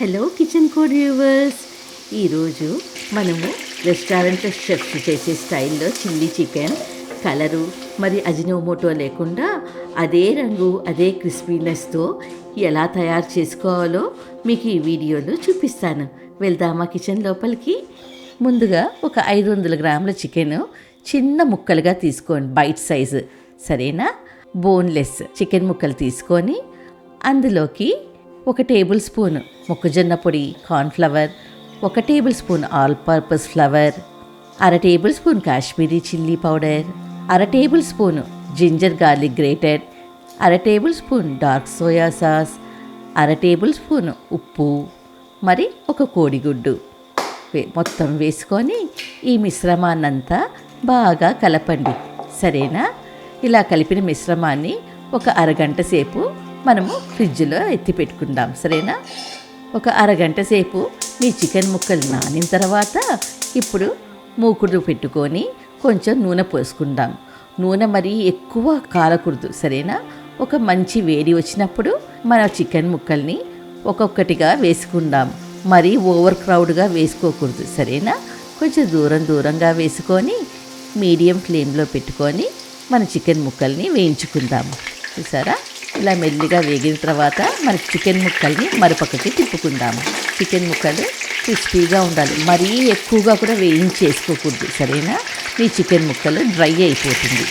Hello kitchen code viewers, ఈరోజు మనము రెస్టారెంట్లో షెఫ్స్ చేసే స్టైల్లో చిల్లీ చికెన్ కలరు మరి అజినోమోటో లేకుండా అదే రంగు అదే క్రిస్పీనెస్తో ఎలా తయారు చేసుకోవాలో మీకు ఈ వీడియోలో చూపిస్తాను. వెళ్దామా కిచెన్ లోపలికి? ముందుగా ఒక 500 గ్రాముల చికెన్ చిన్న ముక్కలుగా తీసుకోండి, బైట్ సైజు, సరేనా? బోన్లెస్ చికెన్ ముక్కలు తీసుకొని అందులోకి 1 టేబుల్ స్పూన్ మొక్కజొన్న పొడి, cornflour, 1 table spoon all purpose flower, 1/2 tablespoon Kashmiri chilli powder, 1/2 table spoon ginger garlic grated, 1/2 tablespoon dark soya sauce, 1/2 table spoon ఉప్పు, మరి 1 కోడిగుడ్డు మొత్తం వేసుకొని ఈ మిశ్రమాన్నంతా బాగా కలపండి, సరేనా? ఇలా కలిపిన మిశ్రమాన్ని ఒక అరగంట సేపు మనము ఫ్రిడ్జ్లో ఎత్తి పెట్టుకుందాం, సరేనా? ఒక అరగంట సేపు మీ చికెన్ ముక్కలు నానిన తర్వాత ఇప్పుడు మూకుడు పెట్టుకొని కొంచెం నూనె పోసుకుందాం. నూనె మరీ ఎక్కువ కాలకూడదు, సరేనా? ఒక మంచి వేడి వచ్చినప్పుడు మన చికెన్ ముక్కల్ని ఒక్కొక్కటిగా వేసుకుందాం. మరీ ఓవర్ క్రౌడ్గా వేసుకోకూడదు, సరేనా? కొంచెం దూరంగా వేసుకొని మీడియం ఫ్లేమ్లో పెట్టుకొని మన చికెన్ ముక్కల్ని వేయించుకుందాము. చూసారా? ఇలా మెల్లిగా వేగిన తర్వాత మన చికెన్ ముక్కల్ని మరోపక్కకి తిప్పుకుందాము. చికెన్ ముక్కలు క్రిస్పీగా ఉండాలి, మరీ ఎక్కువగా కూడా వేయించేసుకోకూడదు, సరేనా? మీ చికెన్ ముక్కలు డ్రై అయిపోతుంది.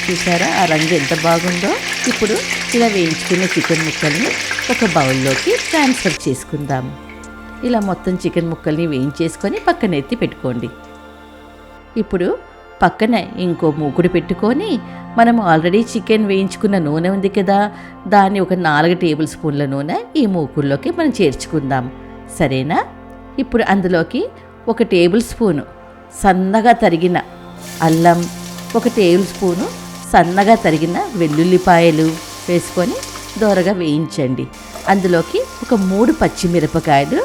చూసారా ఆ రంగు ఎంత బాగుందో? ఇప్పుడు ఇలా వేయించుకున్న చికెన్ ముక్కల్ని ఒక బౌల్లోకి ట్రాన్స్ఫర్ చేసుకుందాము. ఇలా మొత్తం చికెన్ ముక్కల్ని వేయించేసుకొని పక్కన ఎత్తి పెట్టుకోండి. ఇప్పుడు పక్కన ఇంకో మూకుడు పెట్టుకొని మనం ఆల్రెడీ చికెన్ వేయించుకున్న నూనె ఉంది కదా, దాన్ని ఒక 4 టేబుల్ స్పూన్ల నూనె ఈ మూకుడులోకి మనం చేర్చుకుందాం, సరేనా? ఇప్పుడు అందులోకి 1 టేబుల్ స్పూను సన్నగా తరిగిన అల్లం, 1 టేబుల్ స్పూను సన్నగా తరిగిన వెల్లుల్లిపాయలు వేసుకొని దోరగా వేయించండి. అందులోకి ఒక 3 పచ్చిమిరపకాయలు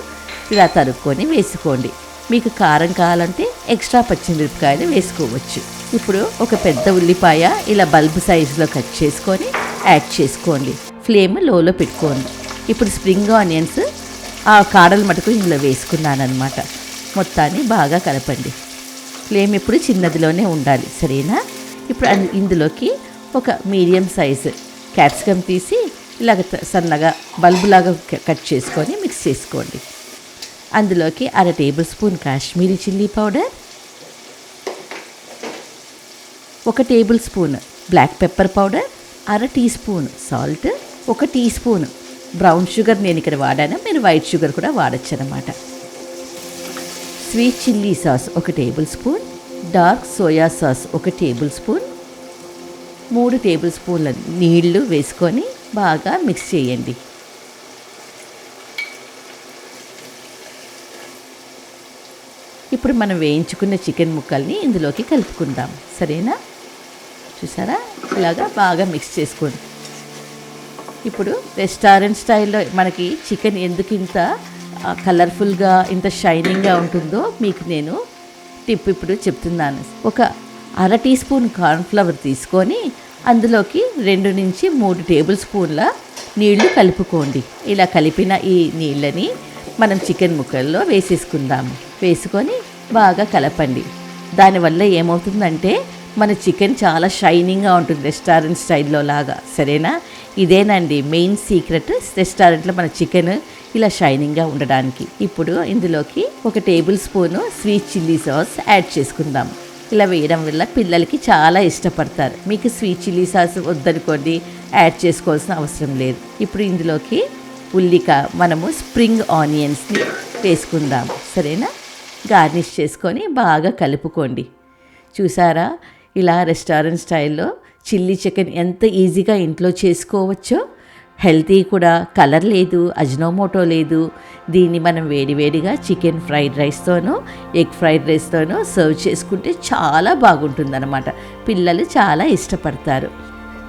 ఇలా తరుక్కొని వేసుకోండి. మీకు కారం కావాలంటే ఎక్స్ట్రా పచ్చిమిరపకాయలు వేసుకోవచ్చు. ఇప్పుడు ఒక పెద్ద ఉల్లిపాయ ఇలా బల్బ్ సైజులో కట్ చేసుకొని యాడ్ చేసుకోండి. ఫ్లేమ్ లోలో పెట్టుకోండి. ఇప్పుడు స్ప్రింగ్ ఆనియన్స్ ఆ కాడల మటుకు ఇందులో వేసుకున్నానమాట. మొత్తాన్ని బాగా కలపండి. ఫ్లేమ్ ఇప్పుడు చిన్నదిలోనే ఉండాలి, సరేనా? ఇప్పుడు ఇందులోకి ఒక మీడియం సైజు క్యాప్సికమ్ తీసి ఇలాగ సన్నగా బల్బులాగా కట్ చేసుకొని మిక్స్ చేసుకోండి. అందులోకి 1/2 tablespoon Kashmiri chilli powder, 1 tablespoon black pepper powder, 1/2 teaspoon salt, 1 teaspoon brown sugar నేను ఇక్కడ వాడాను, మీరు వైట్ షుగర్ కూడా వాడచ్చు అన్నమాట. Sweet chilli sauce 1 tablespoon, dark soya sauce 1 tablespoon, 3 టేబుల్ స్పూన్ల నీళ్లు వేసుకొని బాగా మిక్స్ చేయండి. ఇప్పుడు మనం వేయించుకున్న చికెన్ ముక్కల్ని ఇందులోకి కలుపుకుందాం, సరేనా? చూసారా? ఇలాగా బాగా మిక్స్ చేసుకోండి. ఇప్పుడు రెస్టారెంట్ స్టైల్లో మనకి చికెన్ ఎందుకు ఇంత కలర్ఫుల్గా ఇంత షైనింగ్గా ఉంటుందో మీకు నేను టిప్ ఇప్పుడు చెప్తున్నాను. ఒక 1/2 టీ స్పూన్ కార్న్ఫ్లవర్ తీసుకొని అందులోకి 2 నుంచి 3 టేబుల్ స్పూన్ల నీళ్లు కలుపుకోండి. ఇలా కలిపిన ఈ నీళ్ళని మనం చికెన్ ముక్కల్లో వేసేసుకుందాము. వేసుకొని బాగా కలపండి. దానివల్ల ఏమవుతుందంటే మన చికెన్ చాలా షైనింగ్గా ఉంటుంది, రెస్టారెంట్ స్టైల్లో లాగా, సరేనా? ఇదేనండి మెయిన్ సీక్రెట్ రెస్టారెంట్లో మన చికెన్ ఇలా షైనింగ్గా ఉండడానికి. ఇప్పుడు ఇందులోకి 1 table spoon sweet chilli sauce add చేసుకుందాం. ఇలా వేయడం వల్ల పిల్లలకి చాలా ఇష్టపడతారు. మీకు స్వీట్ చిల్లీ సాస్ వద్దనుకోండి, యాడ్ చేసుకోవాల్సిన అవసరం లేదు. ఇప్పుడు ఇందులోకి మనము స్ప్రింగ్ ఆనియన్స్ని వేసుకుందాం, సరేనా? గార్నిష్ చేసుకొని బాగా కలుపుకోండి. చూసారా? ఇలా రెస్టారెంట్ స్టైల్లో చిల్లీ చికెన్ ఎంత ఈజీగా ఇంట్లో చేసుకోవచ్చో. హెల్తీ కూడా, కలర్ లేదు, అజినోమోటో లేదు. దీన్ని మనం వేడివేడిగా చికెన్ ఫ్రైడ్ రైస్తోనో ఎగ్ ఫ్రైడ్ రైస్తోనో సర్వ్ చేసుకుంటే చాలా బాగుంటుందన్నమాట. పిల్లలు చాలా ఇష్టపడతారు.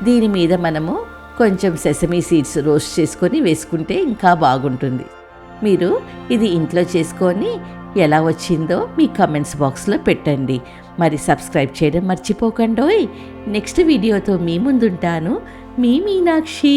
దీని మీద మనము కొంచెం సెసమీ సీడ్స్ రోస్ట్ చేసుకొని వేసుకుంటే ఇంకా బాగుంటుంది. మీరు ఇది ఇంట్లో చేసుకొని ఎలా వచ్చిందో మీ కామెంట్స్ బాక్స్లో పెట్టండి. మరి సబ్స్క్రైబ్ చేయడం మర్చిపోకండోయ్. నెక్స్ట్ వీడియోతో మీ ముందుంటాను. మీ మీనాక్షి.